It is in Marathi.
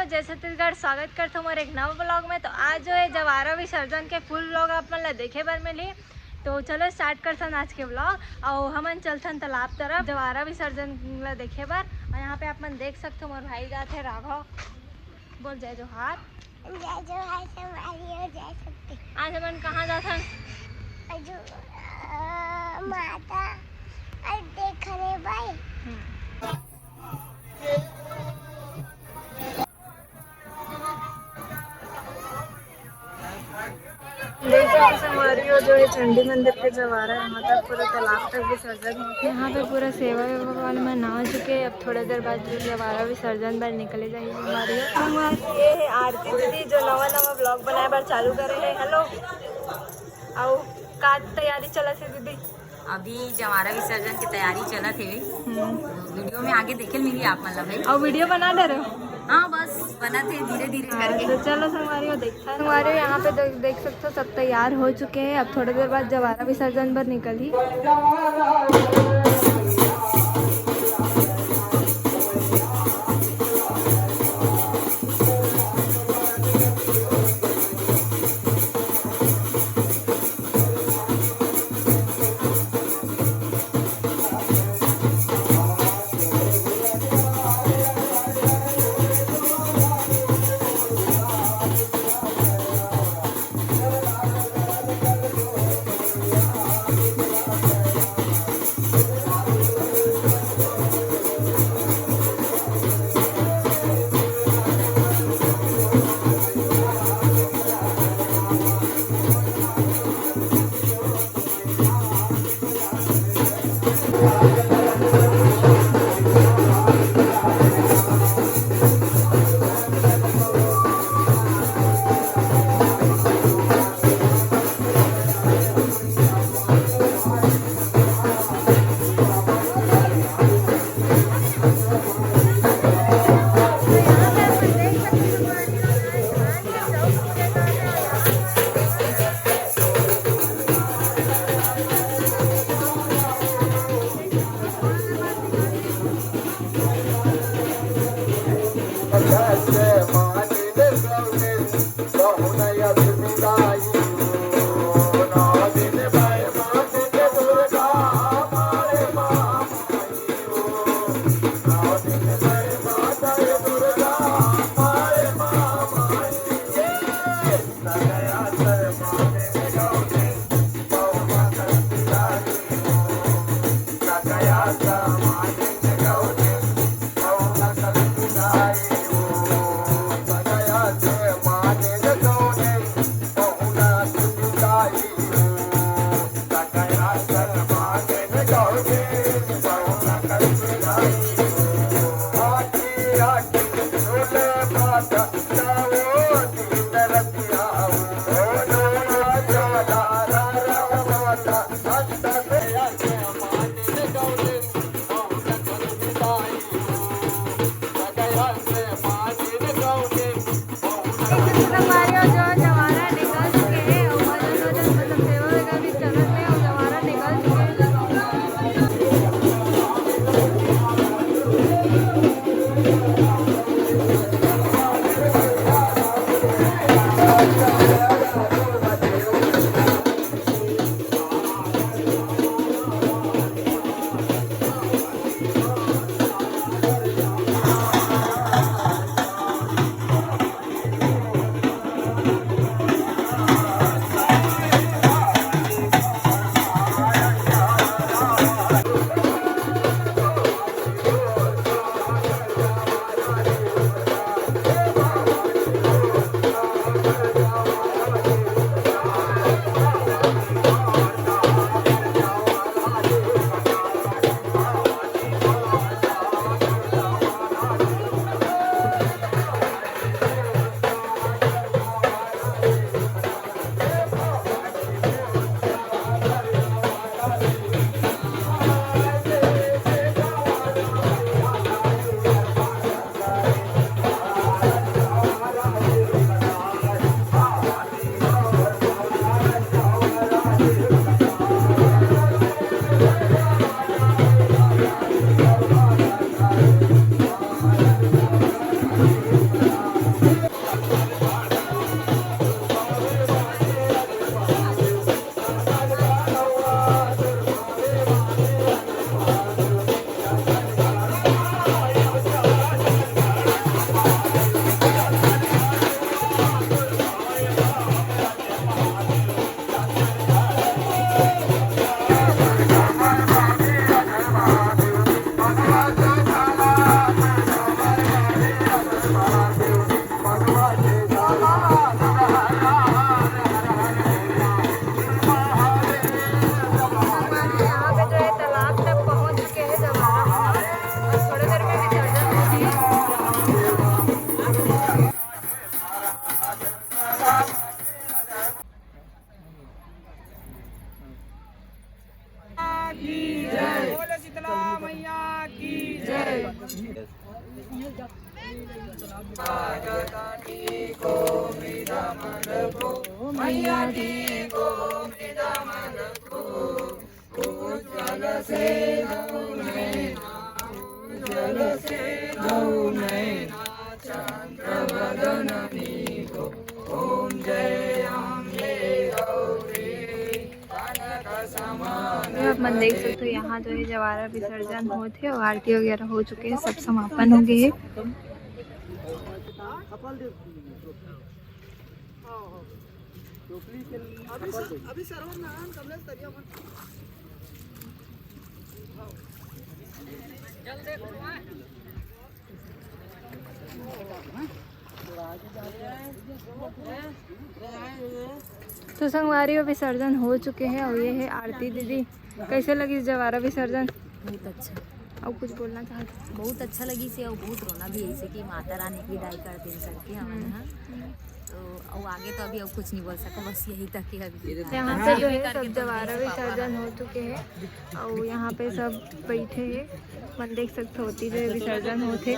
जय छत्तीसगढ़। स्वागत करता हूँ हमारे एक नव ब्लॉग में। तो आज जो है जवारा विसर्जन के फुल ब्लॉग आप मन देखे बर मिली। तो चलो स्टार्ट करथन आज के ब्लॉग और हमन चलथन तालाब तरफ जवारा विसर्जन ला देखे बर। और यहाँ पे आप मन देख सकते हो मोर भाई जाते राघव। बोल जय जोहार। जय जोहार संगवारी जय शक्ति। आज हमन कहाँ जाथन? माता देखने भाई। जो है चंडी मंदिर के जवारा यहाँ तक पूरा तालाब तक विसर्जन होते। यहाँ पे पूरा सेवा वेवा वाले में नहा चुके। अब थोड़ा देर बाद जो जवारा विसर्जन पर निकले जाएगी हमारी। ये है आरती दीदी जो नवा ब्लॉग बनाए बार चालू करे है। हेलो आओ का तैयारी चला थी दीदी? अभी जवारा विसर्जन की तैयारी चला थी। वीडियो में आगे देखे मिली आप मतलब और वीडियो बना दे रहे हो? हाँ बस बना थे धीरे धीरे करके। तो चलो संगवारी देखा है। संगवारी यहाँ पे देख सकते हो सब तैयार हो चुके हैं। अब थोड़ी देर बाद जवारा विसर्जन पर निकली। आप मन देख सकते हो यहाँ जो है जवारा विसर्जन होते और आरती वगैरह हो चुके हैं, सब समापन हो गए है। तो संगवारी विसर्जन हो चुके हैं और ये है आरती। दीदी कैसे लगी जवारा विसर्जन? बहुत अच्छा, और कुछ बोलना चाहते? बहुत अच्छा लगी से और बहुत रोना भी ऐसे कि माता रानी की विदाई कर दिन करके हमारे यहाँ। तो और आगे तो अभी अब कुछ नहीं बोल सको, बस यही तक कि अभी यहाँ पे जो है सब जवारा विसर्जन हो चुके हैं और यहाँ पे सब बैठे हैं। मन देख सकते होती जो विसर्जन होते।